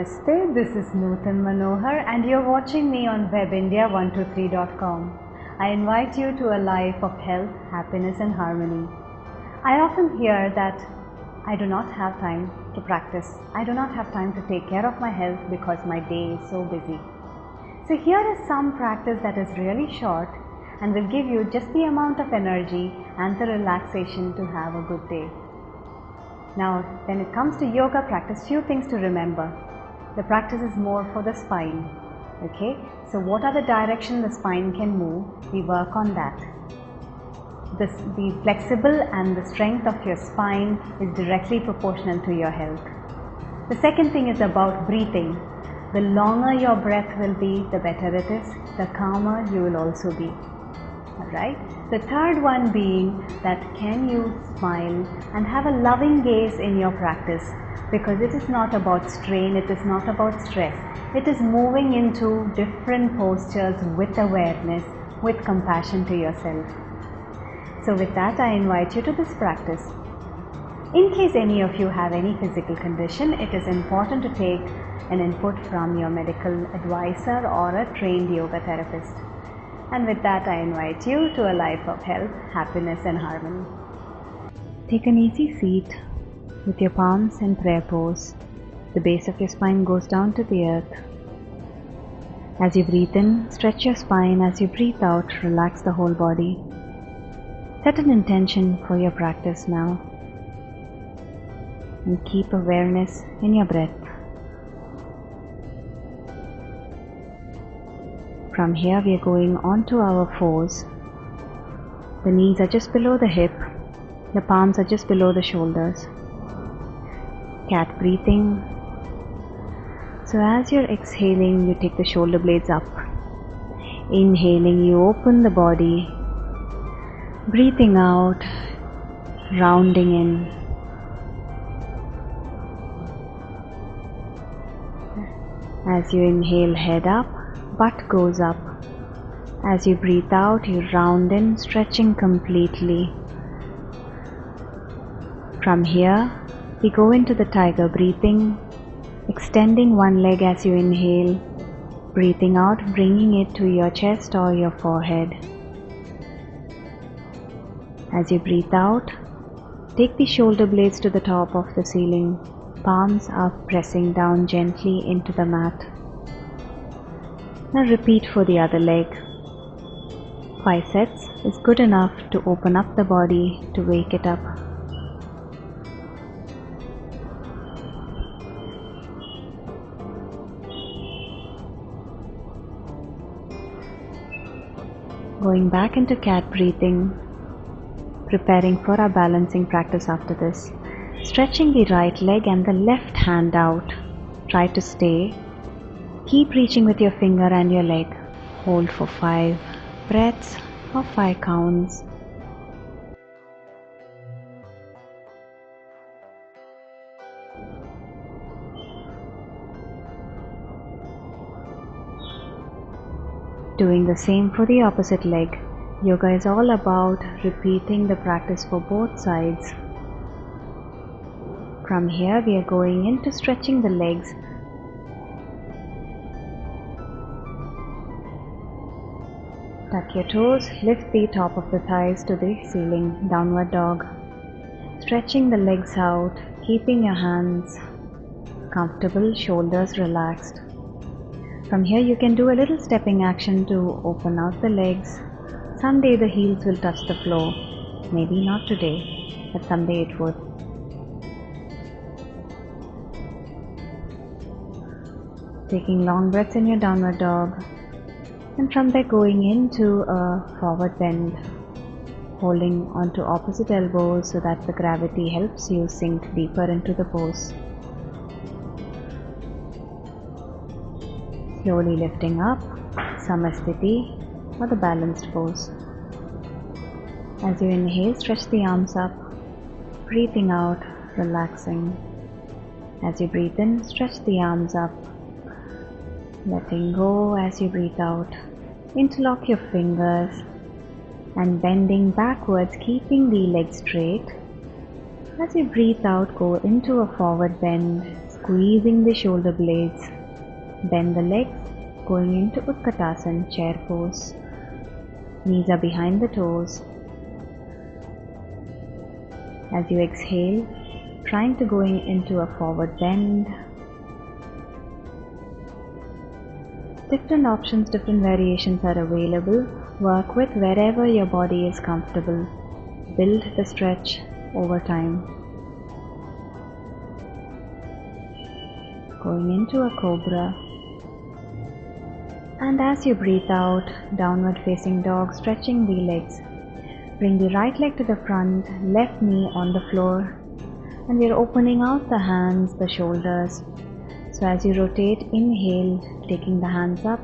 Namaste, this is Nutan Manohar and you're watching me on webindia123.com. I invite you to a life of health, happiness and harmony. I often hear that I do not have time to practice. I do not have time to take care of my health because my day is so busy. So here is some practice that is really short and will give you just the amount of energy and the relaxation to have a good day. Now, when it comes to yoga practice, few things to remember. The practice is more for the spine. Okay, so what are the directions the spine can move? We work on that. The flexible and the strength of your spine is directly proportional to your health. The second thing is about breathing. The longer your breath will be, the better it is, the calmer you will also be. Alright? The third one being that can you smile and have a loving gaze in your practice, because it is not about strain, it is not about stress. It is moving into different postures with awareness, with compassion to yourself. So with that, I invite you to this practice. In case any of you have any physical condition, it is important to take an input from your medical advisor or a trained yoga therapist. And with that, I invite you to a life of health, happiness and harmony. Take an easy seat with your palms in prayer pose. The base of your spine goes down to the earth. As you breathe in, stretch your spine. As you breathe out, relax the whole body. Set an intention for your practice now. And keep awareness in your breath. From here we are going on to our fours. The knees are just below the hip. The palms are just below the shoulders. Cat breathing. So as you're exhaling, you take the shoulder blades up. Inhaling, you open the body. Breathing out, rounding in. As you inhale, head up. Butt goes up. As you breathe out, you round in, stretching completely. From here, we go into the tiger breathing, extending one leg as you inhale, breathing out, bringing it to your chest or your forehead. As you breathe out, take the shoulder blades to the top of the ceiling, palms up, pressing down gently into the mat. Now repeat for the other leg. 5 sets is good enough to open up the body, to wake it up. Going back into cat breathing, preparing for our balancing practice after this. Stretching the right leg and the left hand out. Try to stay. Keep reaching with your finger and your leg. Hold for 5 breaths or 5 counts. Doing the same for the opposite leg. Yoga is all about repeating the practice for both sides. From here we are going into stretching the legs. Tuck your toes, lift the top of the thighs to the ceiling, downward dog. Stretching the legs out, keeping your hands comfortable, shoulders relaxed. From here you can do a little stepping action to open out the legs. Someday the heels will touch the floor. Maybe not today, but someday it would. Taking long breaths in your downward dog. And from there going into a forward bend, holding onto opposite elbows so that the gravity helps you sink deeper into the pose. Slowly lifting up, Samasthiti or the balanced pose. As you inhale, stretch the arms up, breathing out, relaxing. As you breathe in, stretch the arms up, letting go as you breathe out. Interlock your fingers and bending backwards, keeping the legs straight. As you breathe out, go into a forward bend, squeezing the shoulder blades. Bend the legs, going into Utkatasana, chair pose. Knees are behind the toes. As you exhale, trying to go into a forward bend. Different options, different variations are available. Work with wherever your body is comfortable. Build the stretch over time. Going into a cobra. And as you breathe out, downward facing dog, stretching the legs. Bring the right leg to the front, left knee on the floor. And we are opening out the hands, the shoulders. So as you rotate, inhale, taking the hands up.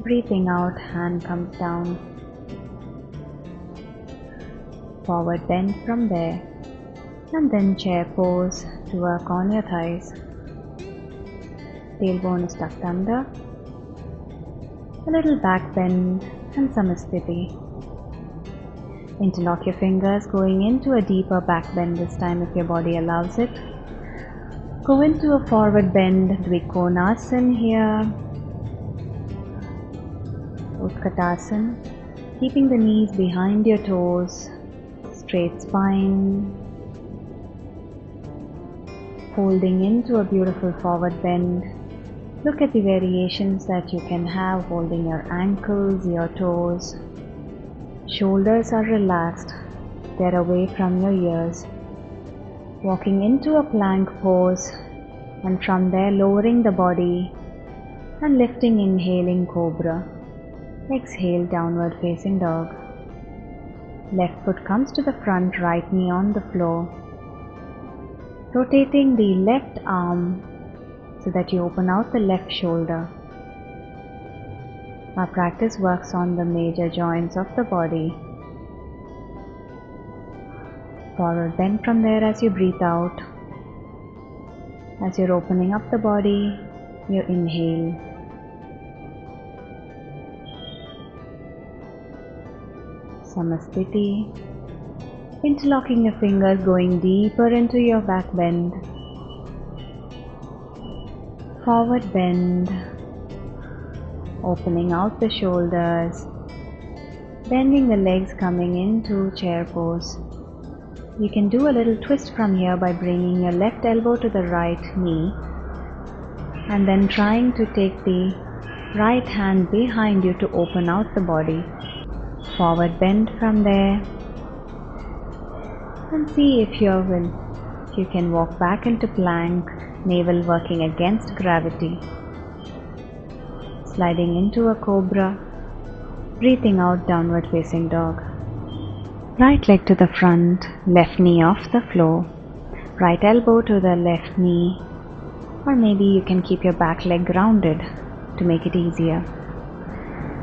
Breathing out, hand comes down. Forward bend from there. And then chair pose to work on your thighs. Tailbone is tucked under. A little back bend and Samasthiti. Interlock your fingers, going into a deeper back bend this time if your body allows it. Go into a forward bend, Dvikonasana here. Utkatasana. Keeping the knees behind your toes. Straight spine. Folding into a beautiful forward bend. Look at the variations that you can have, holding your ankles, your toes. Shoulders are relaxed, they're away from your ears. Walking into a plank pose, and from there lowering the body and lifting, inhaling cobra. Exhale, downward facing dog. Left foot comes to the front, right knee on the floor. Rotating the left arm so that you open out the left shoulder. Our practice works on the major joints of the body. Forward bend from there as you breathe out. As you're opening up the body, you inhale. Samasthiti. Interlocking your fingers, going deeper into your back bend. Forward bend, opening out the shoulders, bending the legs, coming into chair pose. You can do a little twist from here by bringing your left elbow to the right knee and then trying to take the right hand behind you to open out the body. Forward bend from there and see if you can walk back into plank. Navel working against gravity. Sliding into a cobra. Breathing out, downward facing dog. Right leg to the front, left knee off the floor. Right elbow to the left knee. Or maybe you can keep your back leg grounded to make it easier.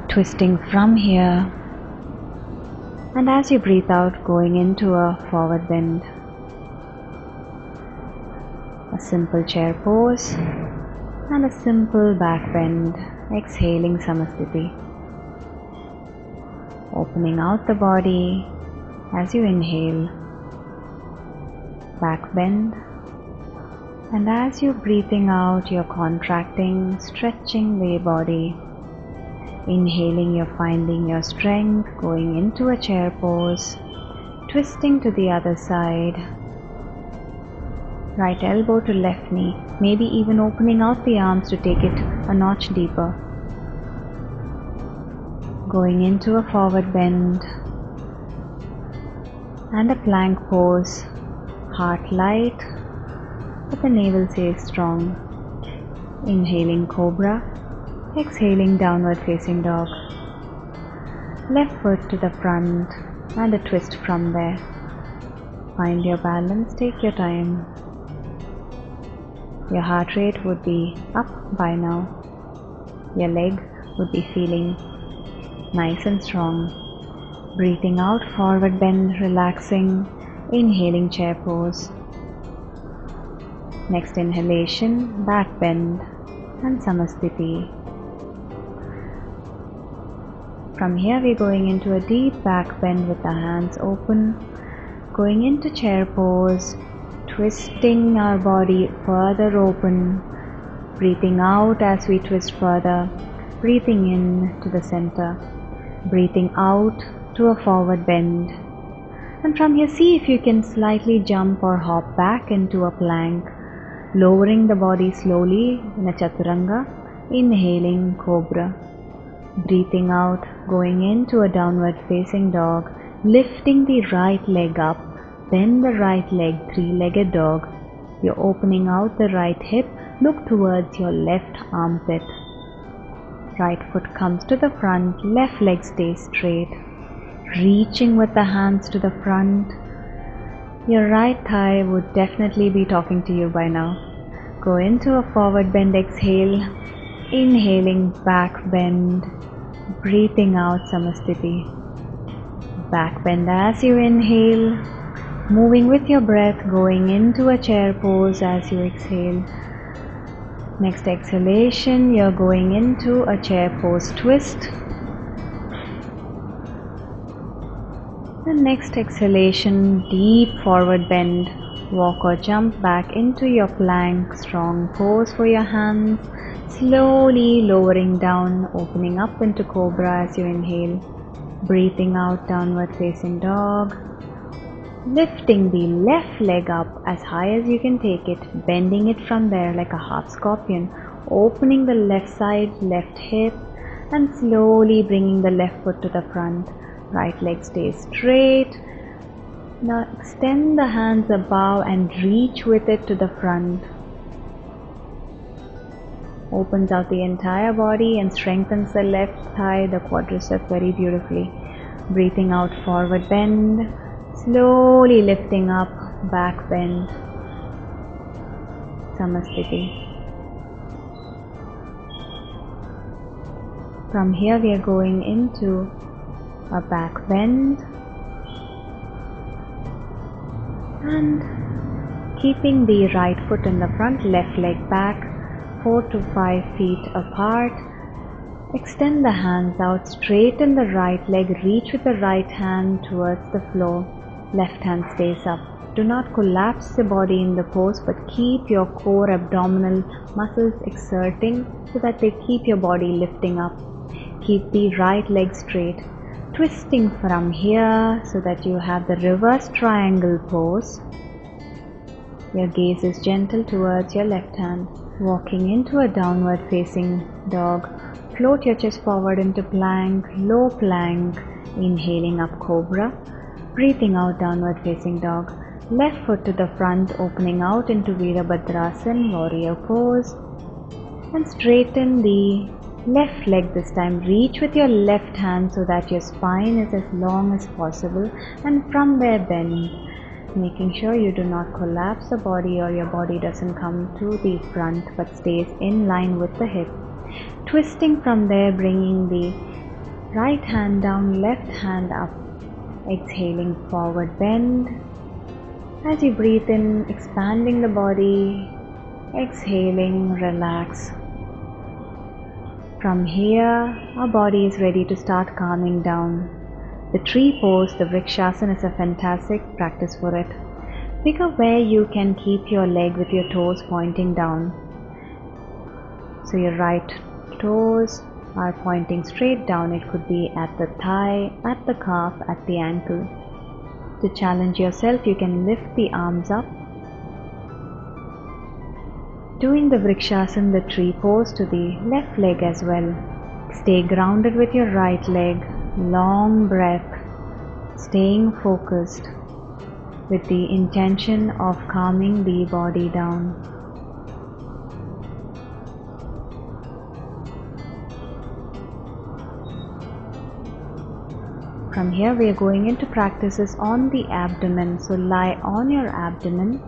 Twisting from here. And as you breathe out, going into a forward bend. A simple chair pose and a simple back bend, exhaling Samasthiti. Opening out the body as you inhale, back bend, and as you're breathing out, you're contracting, stretching the body. Inhaling, you're finding your strength, going into a chair pose, twisting to the other side. Right elbow to left knee, maybe even opening out the arms to take it a notch deeper. Going into a forward bend and a plank pose, heart light, but the navel stays strong. Inhaling cobra, exhaling downward facing dog. Left foot to the front and a twist from there. Find your balance, take your time. Your heart rate would be up by now. Your leg would be feeling nice and strong. Breathing out, forward bend, relaxing. Inhaling chair pose. Next inhalation, back bend and Samasthiti. From here we're going into a deep back bend with the hands open. Going into chair pose, twisting our body further open, breathing out as we twist further, breathing in to the center, breathing out to a forward bend. And from here, see if you can slightly jump or hop back into a plank, lowering the body slowly in a chaturanga, inhaling cobra, breathing out, going into a downward facing dog, lifting the right leg up, bend the right leg, three-legged dog. You're opening out the right hip, look towards your left armpit. Right foot comes to the front, left leg stays straight. Reaching with the hands to the front. Your right thigh would definitely be talking to you by now. Go into a forward bend, exhale, inhaling back bend, breathing out Samasthiti. Back bend as you inhale, moving with your breath, going into a chair pose as you exhale. Next exhalation, you're going into a chair pose twist. The next exhalation, deep forward bend, walk or jump back into your plank, strong pose for your hands, slowly lowering down, opening up into cobra as you inhale, breathing out downward facing dog, lifting the left leg up as high as you can take it, bending it from there like a half scorpion, opening the left side, left hip, and slowly bringing the left foot to the front. Right leg stays straight. Now extend the hands above and reach with it to the front. Opens out the entire body and strengthens the left thigh, the quadricep very beautifully. Breathing out, forward bend. Slowly lifting up, back bend. Samasthiti. From here we are going into a back bend and keeping the right foot in the front, left leg back, 4 to 5 feet apart. Extend the hands out, straighten the right leg, reach with the right hand towards the floor, left hand stays up. Do not collapse the body in the pose, but keep your core abdominal muscles exerting so that they keep your body lifting up. Keep the right leg straight. Twisting from here so that you have the reverse triangle pose. Your gaze is gentle towards your left hand. Walking into a downward facing dog. Float your chest forward into plank, low plank. Inhaling up cobra. Breathing out downward facing dog. Left foot to the front, opening out into Virabhadrasana, warrior pose. And straighten the left leg this time. Reach with your left hand so that your spine is as long as possible, and from there bend, making sure you do not collapse the body or your body doesn't come to the front but stays in line with the hip. Twisting from there, bringing the right hand down, left hand up. Exhaling, forward bend. As you breathe in, expanding the body. Exhaling, relax. From here, our body is ready to start calming down. The tree pose, the Vrikshasana, is a fantastic practice for it. Pick up where you can keep your leg with your toes pointing down. So your right toes are pointing straight down. It could be at the thigh, at the calf, at the ankle. To challenge yourself, you can lift the arms up. Doing the Vrikshasana, the tree pose, to the left leg as well. Stay grounded with your right leg, long breath, staying focused with the intention of calming the body down. From here we are going into practices on the abdomen, so lie on your abdomen.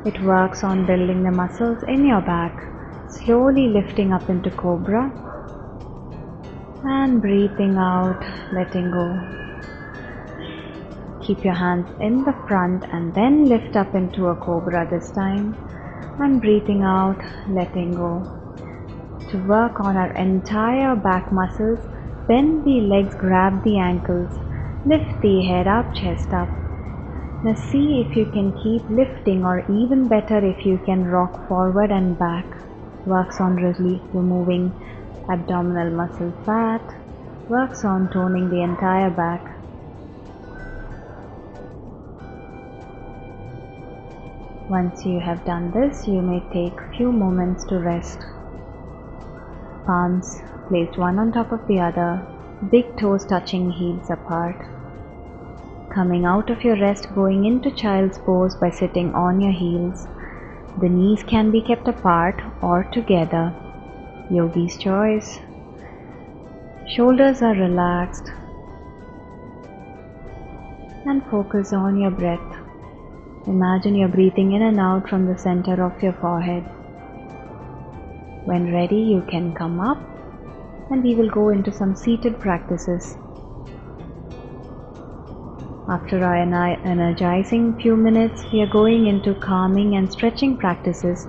It works on building the muscles in your back. Slowly lifting up into cobra and breathing out, letting go. Keep your hands in the front and then lift up into a cobra this time, and breathing out, letting go. To work on our entire back muscles, bend the legs, grab the ankles, lift the head up, chest up. Now see if you can keep lifting, or even better if you can rock forward and back. Works on removing abdominal muscle fat, works on toning the entire back. Once you have done this, you may take few moments to rest. Palms placed one on top of the other, big toes touching heels apart. Coming out of your rest, going into child's pose by sitting on your heels. The knees can be kept apart or together. Yogi's choice. Shoulders are relaxed. And focus on your breath. Imagine you're breathing in and out from the center of your forehead. When ready, you can come up and we will go into some seated practices. After our energizing few minutes, we are going into calming and stretching practices.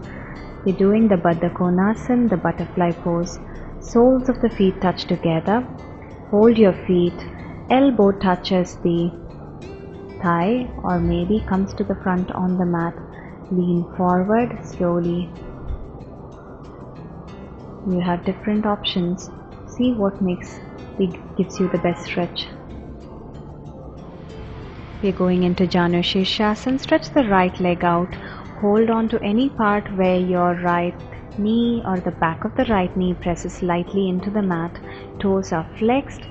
We're doing the Baddha Konasana, the butterfly pose. Soles of the feet touch together. Hold your feet. Elbow touches the thigh or maybe comes to the front on the mat. Lean forward slowly. You have different options. See what gives you the best stretch. We're going into Janu Shirshasana. Stretch the right leg out. Hold on to any part where your right knee or the back of the right knee presses lightly into the mat. Toes are flexed.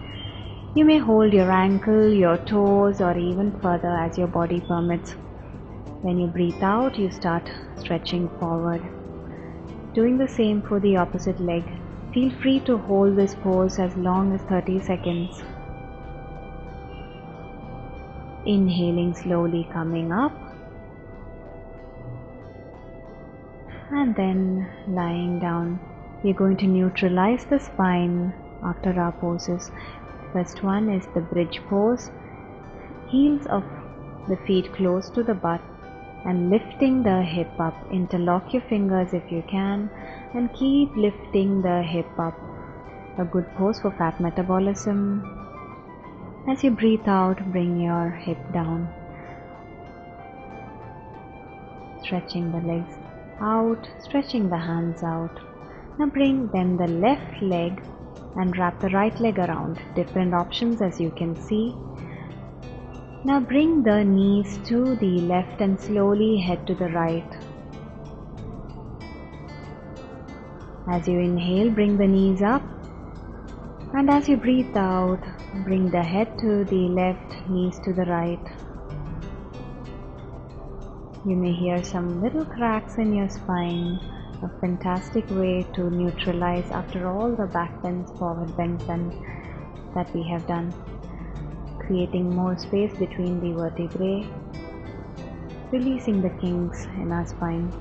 You may hold your ankle, your toes, or even further as your body permits. When you breathe out, you start stretching forward. Doing the same for the opposite leg. Feel free to hold this pose as long as 30 seconds. Inhaling slowly, coming up, and then lying down. We're going to neutralize the spine after our poses. First one is the bridge pose. Heels of the feet close to the butt and lifting the hip up. Interlock your fingers if you can and keep lifting the hip up. A good pose for fat metabolism. As you breathe out, bring your hip down. Stretching the legs out, stretching the hands out. Now bring then the left leg and wrap the right leg around. Different options as you can see. Now bring the knees to the left and slowly head to the right. As you inhale, bring the knees up. And as you breathe out, bring the head to the left, knees to the right. You may hear some little cracks in your spine, a fantastic way to neutralize after all the back bends, forward bends that we have done. Creating more space between the vertebrae, releasing the kinks in our spine.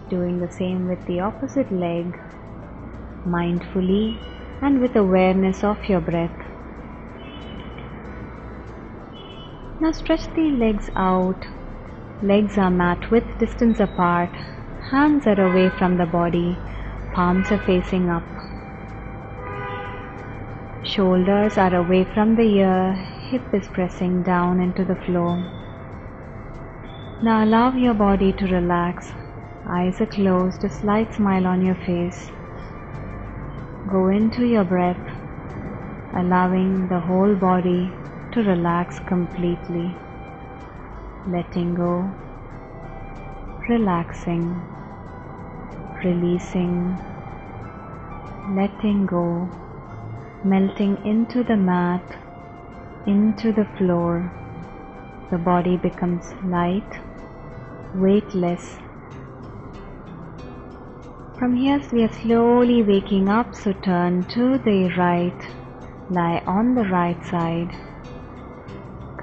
Doing the same with the opposite leg, mindfully and with awareness of your breath. Now stretch the legs out. Legs are mat width distance apart. Hands are away from the body. Palms are facing up. Shoulders are away from the ear. Hip is pressing down into the floor. Now allow your body to relax. Eyes are closed, a slight smile on your face. Go into your breath, allowing the whole body to relax completely. Letting go, relaxing, releasing, letting go, melting into the mat, into the floor. The body becomes light, weightless. From here we are slowly waking up, so turn to the right, lie on the right side,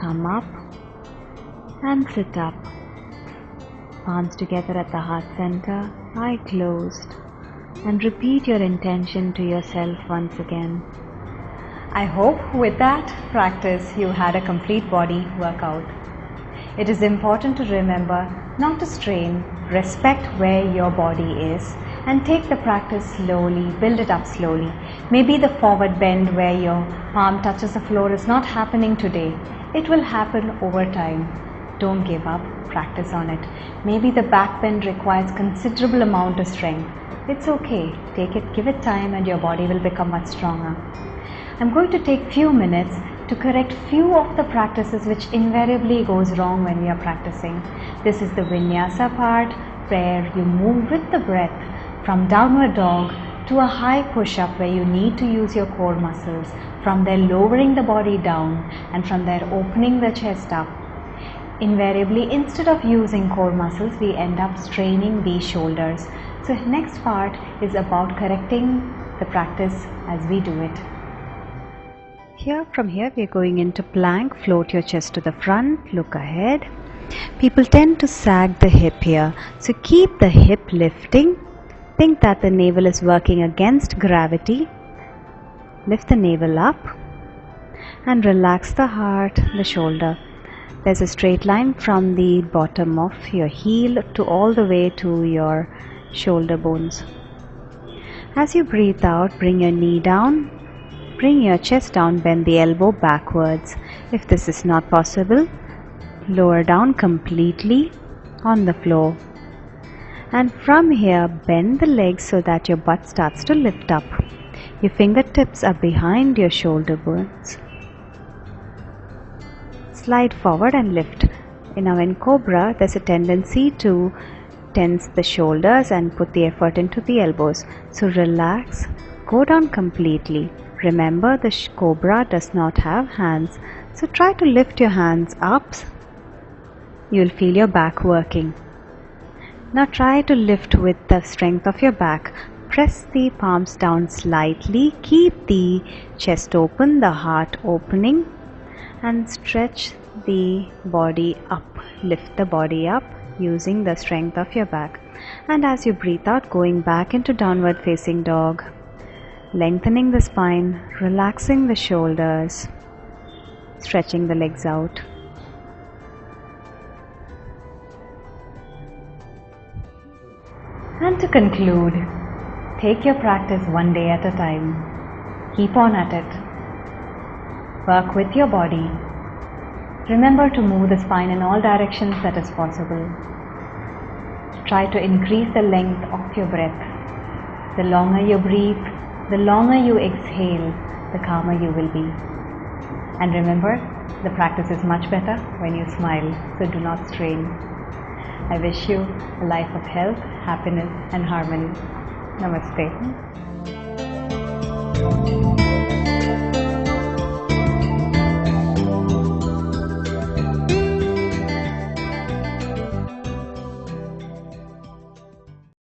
come up and sit up. Palms together at the heart center, eye closed, and repeat your intention to yourself once again. I hope with that practice you had a complete body workout. It is important to remember not to strain, respect where your body is. And take the practice slowly, build it up slowly. Maybe the forward bend where your palm touches the floor is not happening today. It will happen over time. Don't give up, practice on it. Maybe the back bend requires considerable amount of strength. It's okay, take it, give it time, and your body will become much stronger. I'm going to take few minutes to correct few of the practices which invariably goes wrong when we are practicing. This is the vinyasa part where you move with the breath from downward dog to a high push-up where you need to use your core muscles, from there lowering the body down and from there opening the chest up. Invariably, instead of using core muscles, we end up straining the shoulders. So next part is about correcting the practice as we do it. From here we are going into plank. Float your chest to the front, look ahead. People tend to sag the hip here, so keep the hip lifting. Think that the navel is working against gravity. Lift the navel up and relax the heart, the shoulder. There's a straight line from the bottom of your heel to all the way to your shoulder bones. As you breathe out, bring your knee down, bring your chest down, bend the elbow backwards. If this is not possible, lower down completely on the floor. And from here, bend the legs so that your butt starts to lift up. Your fingertips are behind your shoulder bones. Slide forward and lift. Now in Cobra, there's a tendency to tense the shoulders and put the effort into the elbows. So relax, go down completely. Remember, the Cobra does not have hands. So try to lift your hands up. You'll feel your back working. Now try to lift with the strength of your back. Press the palms down slightly. Keep the chest open, the heart opening, and stretch the body up. Lift the body up using the strength of your back. And as you breathe out, going back into downward facing dog, lengthening the spine, relaxing the shoulders, stretching the legs out. And to conclude, take your practice one day at a time. Keep on at it. Work with your body. Remember to move the spine in all directions that is possible. Try to increase the length of your breath. The longer you breathe, the longer you exhale, the calmer you will be. And remember, the practice is much better when you smile, so do not strain. I wish you a life of health, happiness and harmony. Namaste.